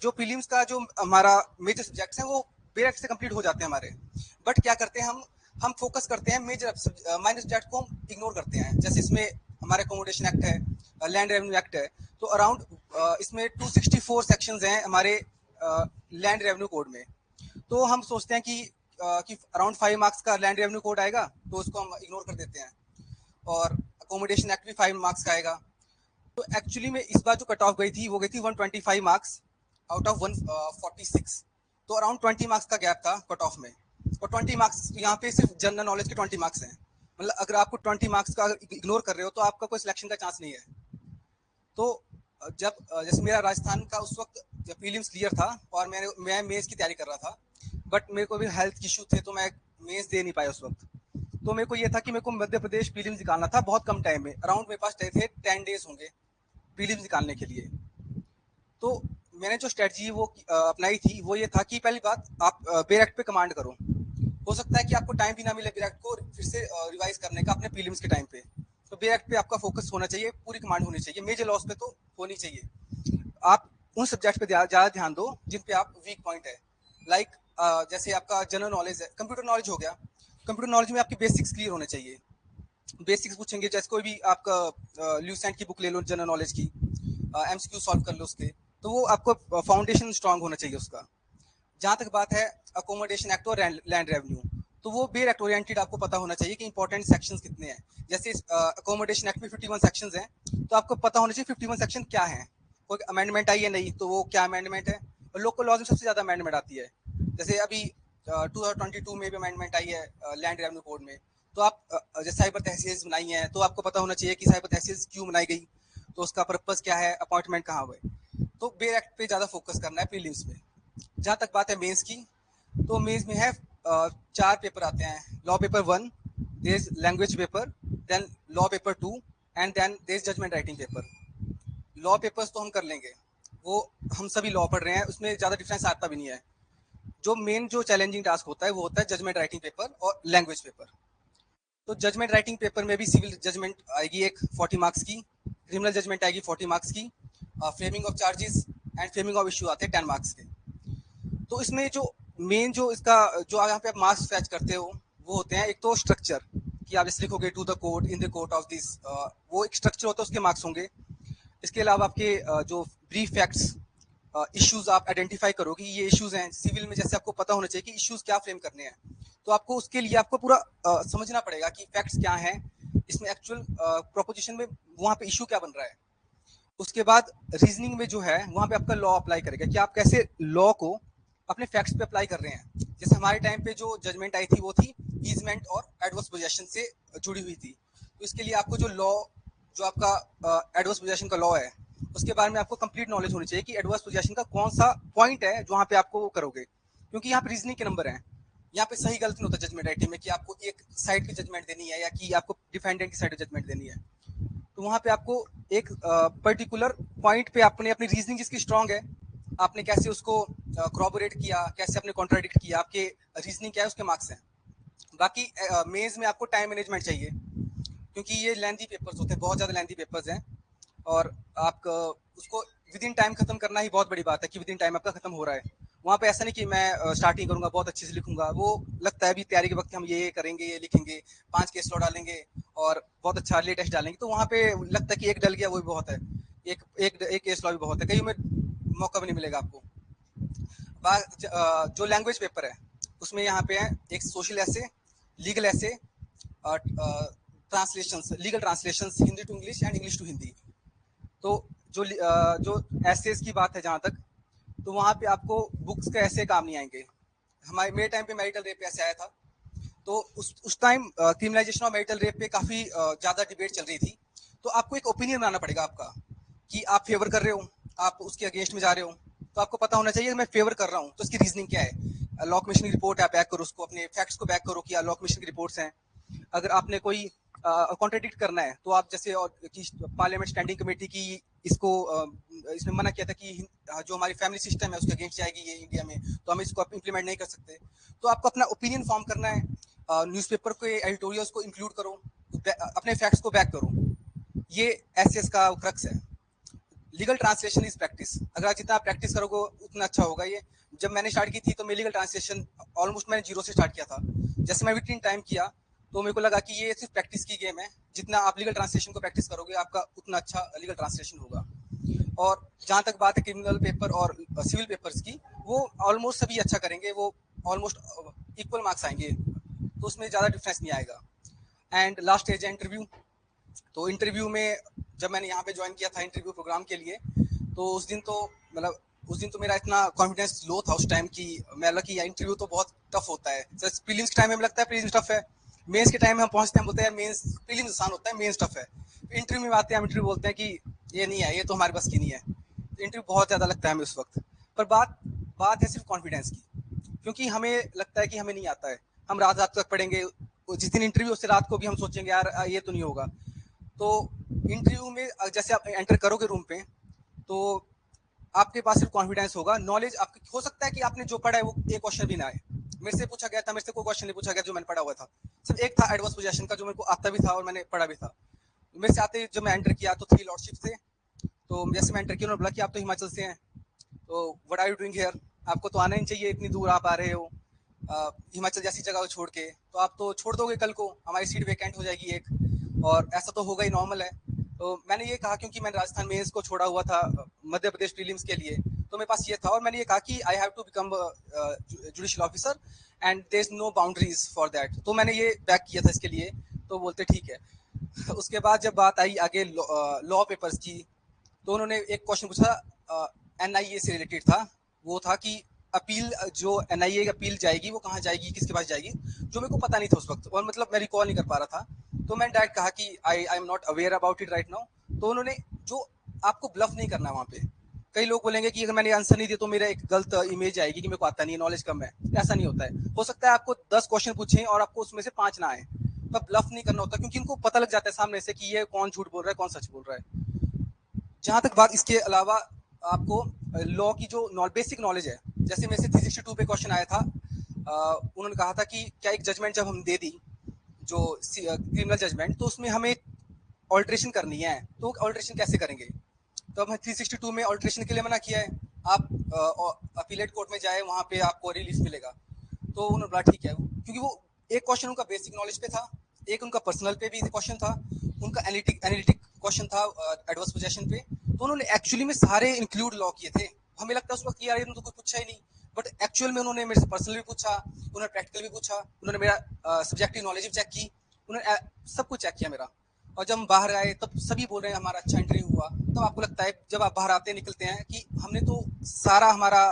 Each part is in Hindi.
जो प्रीलिम्स का जो हमारा मेजर सब्जेक्ट्स हैं वो बेरेक्ट से कंप्लीट हो जाते हैं हमारे, बट क्या करते हैं हम फोकस करते हैं मेजर माइनर सब्जेक्ट को हम इग्नोर करते हैं। जैसे इसमें हमारे अकोमोडेशन एक्ट है, लैंड रेवेन्यू एक्ट है, तो अराउंड इसमें 264 सेक्शंस हैं हमारे लैंड रेवेन्यू कोड में। तो हम सोचते हैं कि अराउंड 5 मार्क्स का लैंड रेवेन्यू कोड आएगा, तो उसको हम इग्नोर कर देते हैं, और अकोमोडेशन एक्ट भी 5 मार्क्स का आएगा। तो एक्चुअली में इस बार जो कट ऑफ गई थी वो गई थी 125 मार्क्स आउट ऑफ 146, तो अराउंड 20 मार्क्स का गैप था कट ऑफ में। और 20 मार्क्स यहाँ पे सिर्फ जनरल नॉलेज के 20 मार्क्स हैं, मतलब अगर आपको 20 मार्क्स का इग्नोर कर रहे हो तो आपका कोई सिलेक्शन का चांस नहीं है। तो जब जैसे मेरा राजस्थान का उस वक्त जब प्रीलिम्स क्लियर था और मैं मेंस की तैयारी कर रहा था, बट मेरे को भी हेल्थ इशू थे तो मैं मेंस दे नहीं पाया उस वक्त। तो मेरे को ये था कि मेरे को मध्य प्रदेश प्रीलिम्स निकालना था बहुत कम टाइम में, अराउंड मेरे पास थे 10 डेज होंगे प्रीलिम्स निकालने के लिए। तो मैंने जो स्ट्रेटजी वो अपनाई थी वो ये था कि पहली बात आप बेरेक्ट पे कमांड करो। हो सकता है कि आपको टाइम भी ना मिले बेरेक्ट को फिर से रिवाइज करने का अपने प्रीलिम्स के टाइम पे, तो बेरेक्ट पे आपका फोकस होना चाहिए, पूरी कमांड होनी चाहिए, मेजर लॉस पे तो होनी चाहिए। आप उन सब्जेक्ट पे ज्यादा ध्यान दो जिन पे आप वीक पॉइंट है, लाइक जैसे आपका जनरल नॉलेज है, कंप्यूटर नॉलेज हो गया, कंप्यूटर नॉलेज में आपकी बेसिक्स क्लियर होने चाहिए। बेसिक्स पूछेंगे, जैसे कोई भी आपका ल्यूसेंट की बुक ले लो जनरल नॉलेज की, एमसीक्यू सॉल्व कर लो उसके, तो वो आपको फाउंडेशन स्ट्रांग होना चाहिए उसका। जहां तक बात है अकोमोडेशन एक्ट और लैंड रेवेन्यू, तो वो बेर एक्ट ओरिएंटेड आपको पता होना चाहिए कि इंपॉर्टेंट सेक्शंस कितने हैं। जैसे अकोमोडेशन एक्ट में 51 सेक्शंस हैं, तो आपको पता होना चाहिए 51 सेक्शन क्या है, कोई अमेंडमेंट आई है नहीं तो वो क्या अमेंडमेंट है। और लोकल लॉज में सबसे ज्यादा अमेंडमेंट आती है, जैसे अभी 2022 में भी अमेंडमेंट आई है लैंड रेवेन्यू कोड में। तो आप जैसे साइबर तहसील बनाई है तो आपको पता होना चाहिए कि साइबर तहसील क्यों बनाई गई, तो उसका पर्पज क्या है, अपॉइंटमेंट कहाँ हुए। तो बेर एक्ट पे ज्यादा फोकस करना है प्रीलिम्स में। जहाँ तक बात है मेंस की, तो मेंस में है 4 पेपर आते हैं, law paper 1, there is language paper, then law paper 2 and then there is judgment writing paper. Law papers तो हम कर लेंगे, वो हम सभी लॉ पढ़ रहे हैं, उसमें ज़्यादा डिफरेंस आता भी नहीं है। जो मेन जो चैलेंजिंग टास्क होता है वो होता है जजमेंट राइटिंग पेपर और लैंग्वेज पेपर। तो जजमेंट राइटिंग पेपर में भी सिविल जजमेंट आएगी एक 40 मार्क्स की, क्रिमिनल जजमेंट आएगी 40 मार्क्स की, framing of charges and framing of issue आते हैं 10 मार्क्स के। तो इसमें जो मेन जो इसका जो यहाँ पे आप मार्क्स फैच करते हो वो होते हैं, एक तो स्ट्रक्चर कि आप जैसे लिखोगे to the court, in the court of this, वो एक स्ट्रक्चर होता है, उसके मार्क्स होंगे। इसके अलावा आपके जो ब्रीफ फैक्ट्स, इश्यूज आप आइडेंटिफाई करो कि ये इश्यूज हैं सिविल में, जैसे आपको पता होना चाहिए कि इश्यूज क्या फ्रेम करने हैं, तो आपको उसके लिए आपको पूरा समझना पड़ेगा कि फैक्ट्स क्या हैं, इसमें एक्चुअल प्रोपोजिशन में वहाँ पे इशू क्या बन रहा है। उसके बाद रीजनिंग में जो है वहाँ पे आपका लॉ अप्लाई करेगा कि आप कैसे लॉ को अपने फैक्ट्स पे अप्लाई कर रहे हैं। जैसे हमारे टाइम पे जो जजमेंट आई थी वो थी ईजमेंट और एडवर्स पोजेशन से जुड़ी हुई थी, तो इसके लिए आपको जो लॉ, जो आपका एडवर्स पोजेशन का लॉ है उसके बारे में आपको कंप्लीट नॉलेज होनी चाहिए कि एडवर्स पोजेशन का कौन सा पॉइंट है जहाँ पे आपको वो करोगे, क्योंकि यहाँ पे रीजनिंग के नंबर हैं। यहाँ पे सही गलत नहीं होता जजमेंट राइटिंग में कि आपको एक साइड की जजमेंट देनी है या कि आपको डिफेंडेंट की साइड जजमेंट देनी है। तो वहाँ पे आपको एक पर्टिकुलर पॉइंट पे आपने अपनी रीजनिंग जिसकी स्ट्रांग है, आपने कैसे उसको क्रॉबोरेट किया, कैसे आपने कॉन्ट्राडिक्ट किया, आपके रीजनिंग क्या है उसके मार्क्स हैं। बाकी मेंस में आपको टाइम मैनेजमेंट चाहिए, क्योंकि ये लेंथी पेपर्स होते हैं, बहुत ज़्यादा लेंथी पेपर्स हैं, और आप उसको विद इन टाइम खत्म करना ही बहुत बड़ी बात है कि विद इन टाइम आपका खत्म हो रहा है। वहाँ पे ऐसा नहीं कि मैं स्टार्टिंग करूंगा बहुत अच्छे से लिखूंगा, वो लगता है अभी तैयारी के वक्त हम ये करेंगे, ये लिखेंगे, 5 केस लॉ डालेंगे और बहुत अच्छा अर्ली टेस्ट डालेंगे, तो वहाँ पे लगता है कि एक डल गया वो भी बहुत है, एक केस लॉ भी बहुत है, कहीं में मौका भी नहीं मिलेगा आपको। जो लैंग्वेज पेपर है उसमें यहाँ पे है एक social essay, legal essay, translations, legal translations Hindi to English and English to Hindi. तो जो एसेस की बात है जहाँ तक, तो वहाँ पे आपको बुक्स के ऐसे काम नहीं आएंगे। हमारे मेरे टाइम पे मैरिटल रेप पे ऐसे आया था, तो उस time criminalisation of marital rape पे काफ़ी ज़्यादा डिबेट चल रही थी। तो आपको एक ओपिनियन बनाना पड़ेगा आपका कि आप फेवर कर रहे हो, आप उसके अगेंस्ट में जा रहे हो, तो आपको पता होना चाहिए कि मैं फेवर कर रहा हूँ तो इसकी रीजनिंग क्या है। लॉ कमीशन की रिपोर्ट आप बैक करो, उसको अपने फैक्ट्स को बैक करो कि लॉ कमीशन की रिपोर्ट्स हैं। अगर आपने कोई कॉन्ट्रेडिक्ट करना है तो आप जैसे पार्लियामेंट स्टैंडिंग कमेटी की इसको इसने मना किया था कि जो हमारी फैमिली सिस्टम है उसके अगेंस्ट जाएगी ये इंडिया में, तो हम इसको इम्प्लीमेंट नहीं कर सकते। तो आपको अपना ओपिनियन फॉर्म करना है, न्यूज़पेपर के एडिटोरियल्स को इंक्लूड करो, अपने फैक्ट्स को बैक करो, ये एसएस का क्रक्स है। Legal translation is practice. अगर आप जितना प्रैक्टिस करोगे उतना अच्छा होगा। ये जब मैंने स्टार्ट की थी तो मैं लीगल ट्रांसलेशन ऑलमोस्ट मैंने जीरो से स्टार्ट किया था। जैसे मैं विटिन टाइम किया तो मेरे को लगा कि ये सिर्फ प्रैक्टिस की गेम है। जितना आप लीगल ट्रांसलेशन को प्रैक्टिस करोगे आपका उतना अच्छा लीगल ट्रांसलेशन होगा। और जहाँ तक बात है क्रिमिनल पेपर और सिविल पेपर्स की, वो ऑलमोस्ट सभी अच्छा करेंगे, वो ऑलमोस्ट इक्वल मार्क्स आएंगे, तो उसमें ज़्यादा डिफरेंस नहीं आएगा। एंड लास्ट स्टेज है इंटरव्यू। तो इंटरव्यू में जब मैंने यहाँ पे ज्वाइन किया था इंटरव्यू प्रोग्राम के लिए, तो उस दिन तो मेरा इतना कॉन्फिडेंस लो था उस टाइम कि मैं लगा कि इंटरव्यू तो बहुत टफ होता है। जैसे प्रीलिम्स के टाइम में लगता है प्रीलिम्स टफ है, मेंस के टाइम में हम पहुंचते हैं बोलते हैं मेंस प्रीलिम्स आसान होता है, मेंस टफ है। इंटरव्यू में आते हैं हम इंटरव्यू बोलते हैं कि ये नहीं है, ये तो हमारे बस की नहीं है। इंटरव्यू बहुत ज़्यादा लगता है हमें उस वक्त। पर बात है सिर्फ कॉन्फिडेंस की, क्योंकि हमें लगता है कि हमें नहीं आता है, हम रात रात तक पढ़ेंगे। जिस दिन इंटरव्यू उससे रात को भी हम सोचेंगे यार ये तो नहीं होगा। तो इंटरव्यू में जैसे आप एंटर करोगे रूम पे, तो आपके पास सिर्फ कॉन्फिडेंस होगा। नॉलेज आपकी हो सकता है कि आपने जो पढ़ा है वो एक क्वेश्चन भी ना आए। मेरे से पूछा गया था, मेरे से कोई क्वेश्चन नहीं पूछा गया जो मैंने पढ़ा हुआ था। सिर्फ एक था एडवर्स पोजीशन का जो मेरे को आता भी था और मैंने पढ़ा भी था। मेरे से आते ही जब मैं एंटर किया तो 3 लॉर्डशिप थे। तो जैसे मैं एंटर किया उन्होंने बोला कि आप तो हिमाचल से हैं, तो what are you doing here, आपको तो आना ही चाहिए, इतनी दूर आप आ रहे हो हिमाचल जैसी जगह को छोड़ के, तो आप तो छोड़ दोगे कल को, हमारी सीट वैकेंट हो जाएगी एक, और ऐसा तो होगा ही, नॉर्मल है। तो मैंने ये कहा क्योंकि मैंने राजस्थान मेंस को छोड़ा हुआ था मध्य प्रदेश प्रीलिम्स के लिए, तो मेरे पास ये था और मैंने ये कहा कि I have to become judicial officer and there is no boundaries for that. तो मैंने ये बैक किया था इसके लिए। तो बोलते ठीक है। उसके बाद जब बात आई आगे लॉ पेपर्स की, तो उन्होंने एक क्वेश्चन पूछा एनआईए से रिलेटेड था। वो था कि अपील, जो एनआईए अपील जाएगी वो कहाँ जाएगी, किसके पास जाएगी, जो मेरे को पता नहीं था उस वक्त, और मतलब मैं रिकॉल नहीं कर पा रहा था। तो मैंने डायरेक्ट कहा कि I am not aware about it right now. तो उन्होंने, जो आपको ब्लफ नहीं करना वहाँ पे, कई लोग बोलेंगे कि अगर मैंने आंसर नहीं दिया तो मेरा एक गलत इमेज आएगी कि मेरे को आता नहीं है, नॉलेज कम है। ऐसा नहीं होता है। हो सकता है आपको 10 क्वेश्चन पूछे और आपको उसमें से 5 ना आए, पर ब्लफ नहीं करना होता, क्योंकि इनको पता लग जाता है सामने से कि ये कौन झूठ बोल रहा है कौन सच बोल रहा है। जहाँ तक बात इसके अलावा आपको लॉ की जो बेसिक नॉलेज है, जैसे मेरे से 362 पे क्वेश्चन आया था। उन्होंने कहा था कि क्या एक जजमेंट जब हम दे दी, जो क्रिमिनल जजमेंट, तो उसमें हमें ऑल्ट्रेशन करनी है, तो ऑल्ट्रेशन कैसे करेंगे। तो अब 362 में ऑल्ट्रेशन के लिए मना किया है। आप अपीलेट कोर्ट में जाए, वहाँ पे आपको रिलीफ मिलेगा। तो उन्होंने बोला ठीक है, क्योंकि वो एक क्वेश्चन उनका बेसिक नॉलेज पे था, एक उनका पर्सनल पे भी क्वेश्चन था, उनका एनालिटिक क्वेश्चन था एडवर्स पोजीशन पे। तो उन्होंने एक्चुअली में सारे इंक्लूड लॉ किए थे। हमें लगता है उस वक्त यार इन्होंने तो कुछ पूछा ही नहीं, बट एक्चुअल में उन्होंने मेरे से पर्सनल भी पूछा, उन्होंने प्रैक्टिकल भी पूछा, उन्होंने मेरा सब्जेक्टिव नॉलेज भी चेक की, उन्होंने सब कुछ चेक किया मेरा। और जब हम बाहर आए तब सभी बोल रहे हैं हमारा अच्छा इंटरव्यू हुआ। तब आपको लगता है जब आप बाहर आते निकलते हैं कि हमने तो सारा हमारा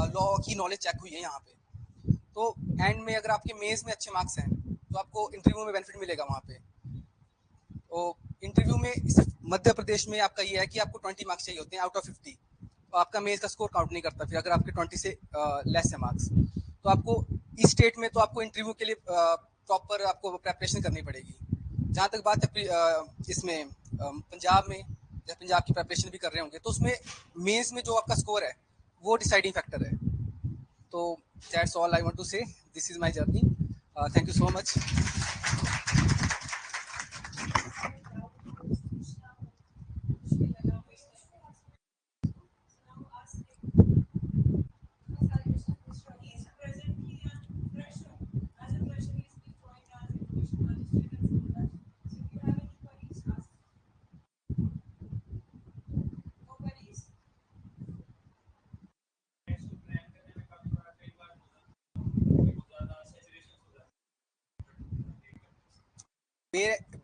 लॉ की नॉलेज चेक हुई है यहाँ पे। तो एंड में अगर आपके मेंस में अच्छे मार्क्स हैं तो आपको इंटरव्यू में बेनिफिट मिलेगा वहाँ पे। तो इंटरव्यू में सिर्फ मध्य प्रदेश में आपका ये है कि आपको 20 मार्क्स चाहिए होते हैं आउट ऑफ 50। तो आपका मेंस का स्कोर काउंट नहीं करता फिर अगर आपके 20 से लेस है मार्क्स। तो आपको इस स्टेट में तो आपको इंटरव्यू के लिए प्रॉपर आपको प्रेपरेशन करनी पड़ेगी। जहाँ तक बात है इसमें पंजाब में, जब पंजाब की प्रेपरेशन भी कर रहे होंगे तो उसमें मेंस में जो आपका स्कोर है वो डिसाइडिंग फैक्टर है। तो that's all I want to say, this is my journey. Thank you so much.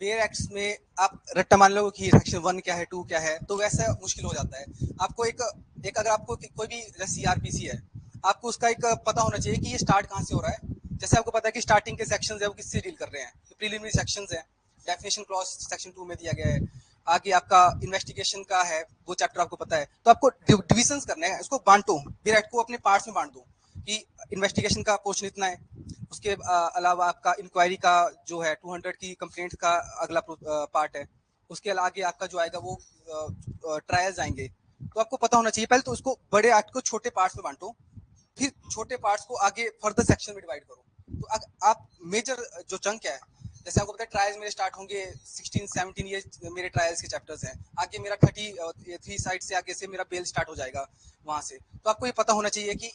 Bare acts में आप रट्टा मान लो कि सेक्शन 1 क्या है, 2 क्या है, तो वैसा मुश्किल हो जाता है। आपको एक अगर आपको कोई भी सीआरपीसी है, आपको उसका एक पता होना चाहिए कि ये स्टार्ट कहाँ से हो रहा है। जैसे आपको पता है कि स्टार्टिंग के सेक्शंस है वो किससे डील कर रहे हैं, तो प्रीलिमिनरी सेक्शंस है, डेफिनेशन क्लॉज सेक्शन 2 में दिया गया है। आगे आपका इन्वेस्टिगेशन का है, वो चैप्टर आपको पता है। तो आपको डिविजन्स करने हैं, इसको बांटो, बेयर एक्ट को अपने पार्ट्स में बांट दो कि इन्वेस्टिगेशन का पोर्शन इतना है, उसके अलावा आपका इंक्वायरी का जो है 200 की कंप्लेंट का अगला पार्ट है, उसके आगे आपका जो आएगा वो ट्रायल्स आएंगे। तो आपको पता होना चाहिए, पहले तो उसको बड़े एक्ट को छोटे पार्ट्स में बांटो, फिर छोटे पार्ट्स को आगे फर्दर सेक्शन में डिवाइड करो। तो आप मेजर जो चंक है जैसे आपको पता है ट्रायल्स मेरे स्टार्ट होंगे 16-17 ये मेरे ट्रायल्स के चैप्टर्स हैं, आगे मेरा 33 साइड से आगे से मेरा बेल स्टार्ट हो जाएगा वहां से। तो आपको ये पता होना चाहिए कि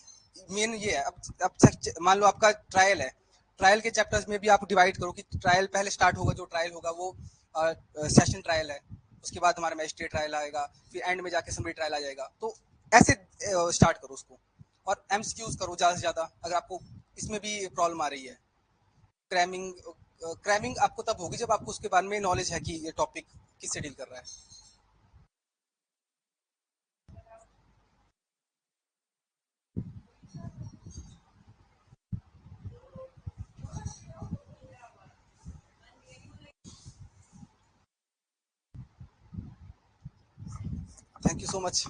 मेन ये है। अब मान लो आपका ट्रायल है, ट्रायल के चैप्टर्स में भी आप डिवाइड करो कि ट्रायल पहले स्टार्ट होगा, जो ट्रायल होगा वो सेशन ट्रायल है, उसके बाद हमारा मैजिस्ट्रेट ट्रायल आएगा, फिर एंड में जाके समरी ट्रायल आ जाएगा। तो ऐसे स्टार्ट करो उसको, और एमसीक्यूज करो ज़्यादा से ज़्यादा अगर आपको इसमें भी प्रॉब्लम आ रही है। क्रैमिंग क्रैमिंग आपको तब होगी जब आपको उसके बारे में नॉलेज है कि ये टॉपिक किससे डील कर रहा है। Thank you so much.